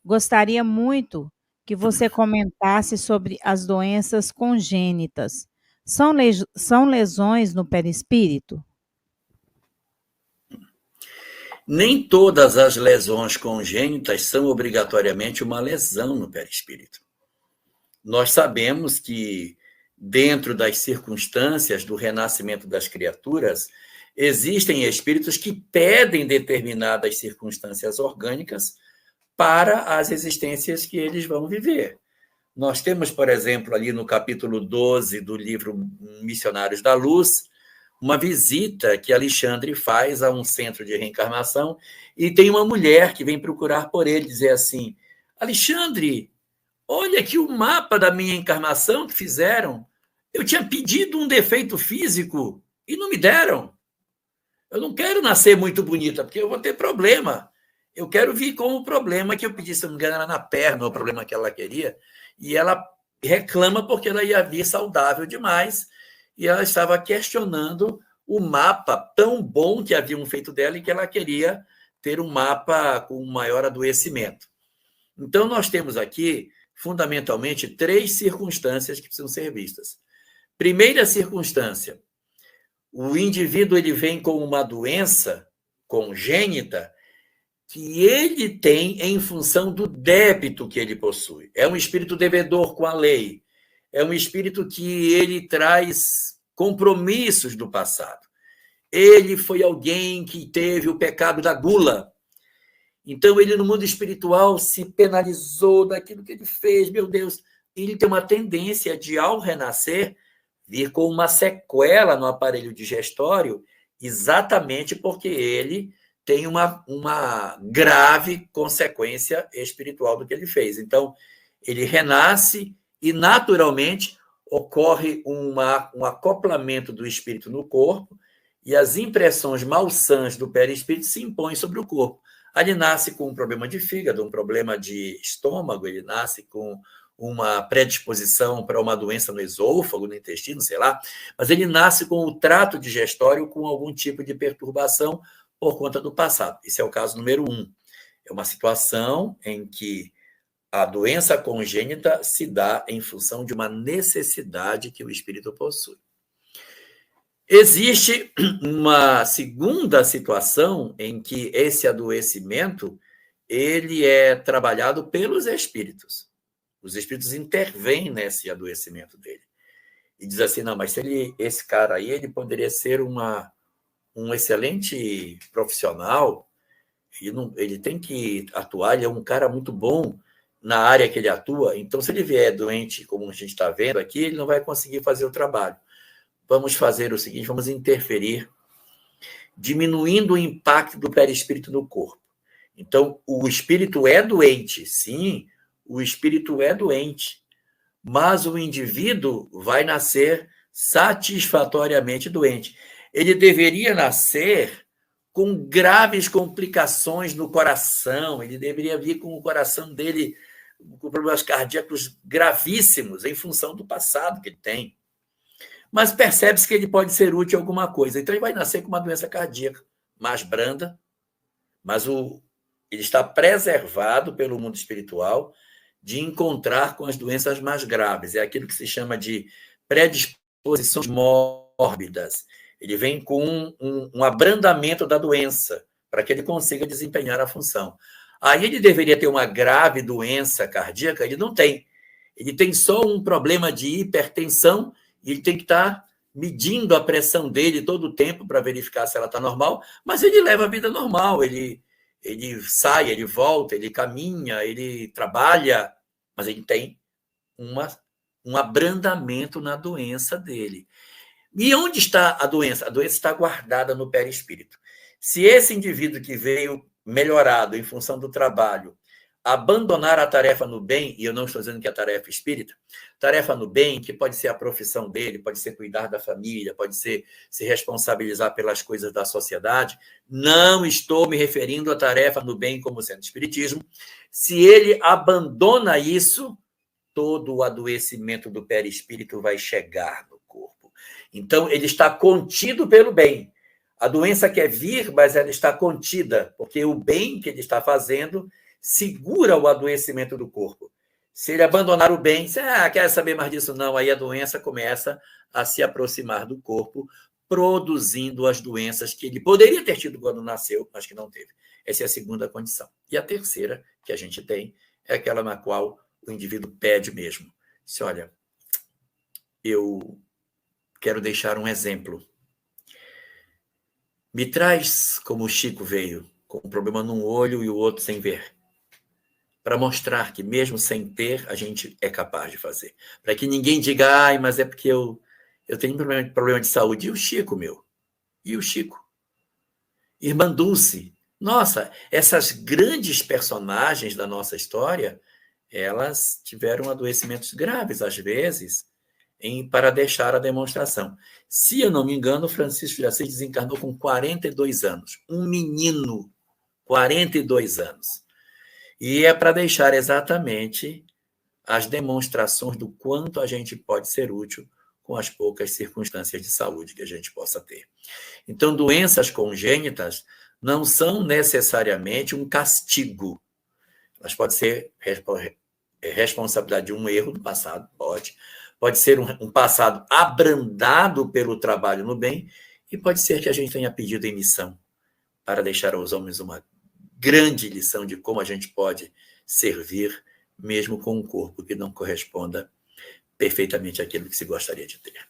Gostaria muito que você comentasse sobre as doenças congênitas. São lesões no perispírito? Nem todas as lesões congênitas são obrigatoriamente uma lesão no perispírito. Nós sabemos que, dentro das circunstâncias do renascimento das criaturas, existem espíritos que pedem determinadas circunstâncias orgânicas para as existências que eles vão viver. Nós temos, por exemplo, ali no capítulo 12 do livro Missionários da Luz, uma visita que Alexandre faz a um centro de reencarnação e tem uma mulher que vem procurar por ele, dizer assim: Alexandre, olha aqui o mapa da minha encarnação que fizeram. Eu tinha pedido um defeito físico e não me deram. Eu não quero nascer muito bonita, porque eu vou ter problema. Eu quero vir com o problema que eu pedi, se não me engano, era na perna, o problema que ela queria, e ela reclama porque ela ia vir saudável demais, e ela estava questionando o mapa tão bom que haviam feito dela e que ela queria ter um mapa com um maior adoecimento. Então, nós temos aqui, fundamentalmente, 3 circunstâncias que precisam ser vistas. Primeira circunstância, o indivíduo ele vem com uma doença congênita que ele tem em função do débito que ele possui. É um espírito devedor com a lei. É um espírito que ele traz compromissos do passado. Ele foi alguém que teve o pecado da gula. Então, ele, no mundo espiritual, se penalizou daquilo que ele fez. Meu Deus, ele tem uma tendência de, ao renascer, vir com uma sequela no aparelho digestório, exatamente porque ele tem uma grave consequência espiritual do que ele fez. Então, ele renasce e, naturalmente, ocorre um acoplamento do espírito no corpo e as impressões malsãs do perispírito se impõem sobre o corpo. Ele nasce com um problema de fígado, um problema de estômago, ele nasce com uma predisposição para uma doença no esôfago, no intestino, sei lá, mas ele nasce com o trato digestório com algum tipo de perturbação por conta do passado. Esse é o caso número 1. É uma situação em que a doença congênita se dá em função de uma necessidade que o espírito possui. Existe uma segunda situação em que esse adoecimento ele é trabalhado pelos espíritos. Os espíritos intervêm nesse adoecimento dele. E diz assim, não, mas esse cara aí ele poderia ser um excelente profissional, ele tem que atuar, ele é um cara muito bom na área que ele atua, então se ele vier doente, como a gente está vendo aqui, ele não vai conseguir fazer o trabalho. Vamos fazer o seguinte, vamos interferir, diminuindo o impacto do perispírito no corpo. Então, o espírito é doente, sim, o espírito é doente, mas o indivíduo vai nascer satisfatoriamente doente. Ele deveria nascer com graves complicações no coração, ele deveria vir com o coração dele com problemas cardíacos gravíssimos em função do passado que ele tem. Mas percebe-se que ele pode ser útil em alguma coisa. Então, ele vai nascer com uma doença cardíaca mais branda, mas ele está preservado pelo mundo espiritual de encontrar com as doenças mais graves. É aquilo que se chama de predisposições mórbidas. Ele vem com um abrandamento da doença, para que ele consiga desempenhar a função. Aí ele deveria ter uma grave doença cardíaca, ele não tem. Ele tem só um problema de hipertensão e ele tem que estar medindo a pressão dele todo o tempo para verificar se ela está normal, mas ele leva a vida normal, ele sai, ele volta, ele caminha, ele trabalha, mas ele tem um abrandamento na doença dele. E onde está a doença? A doença está guardada no perispírito. Se esse indivíduo que veio melhorado em função do trabalho abandonar a tarefa no bem, e eu não estou dizendo que é a tarefa espírita, tarefa no bem, que pode ser a profissão dele, pode ser cuidar da família, pode ser se responsabilizar pelas coisas da sociedade, não estou me referindo à tarefa no bem como sendo espiritismo. Se ele abandona isso, todo o adoecimento do perispírito vai chegar no corpo. Então, ele está contido pelo bem. A doença quer vir, mas ela está contida, porque o bem que ele está fazendo segura o adoecimento do corpo. Se ele abandonar o bem, quer saber mais disso? Não, aí a doença começa a se aproximar do corpo, produzindo as doenças que ele poderia ter tido quando nasceu, mas que não teve. Essa é a segunda condição. E a terceira que a gente tem é aquela na qual o indivíduo pede mesmo. Diz, olha, eu quero deixar um exemplo. Me traz como o Chico veio, com um problema num olho e o outro sem ver, para mostrar que mesmo sem ter, a gente é capaz de fazer. Para que ninguém diga, ai, mas é porque eu tenho problema de saúde. E o Chico, meu? E o Chico? Irmã Dulce. Nossa, essas grandes personagens da nossa história, elas tiveram adoecimentos graves, às vezes, para deixar a demonstração. Se eu não me engano, Francisco de Assis desencarnou com 42 anos. Um menino, 42 anos. E é para deixar exatamente as demonstrações do quanto a gente pode ser útil com as poucas circunstâncias de saúde que a gente possa ter. Então, doenças congênitas não são necessariamente um castigo. Elas podem ser responsabilidade de um erro do passado, pode ser um passado abrandado pelo trabalho no bem, e pode ser que a gente tenha pedido em missão para deixar aos homens uma grande lição de como a gente pode servir, mesmo com um corpo que não corresponda perfeitamente àquilo que se gostaria de ter.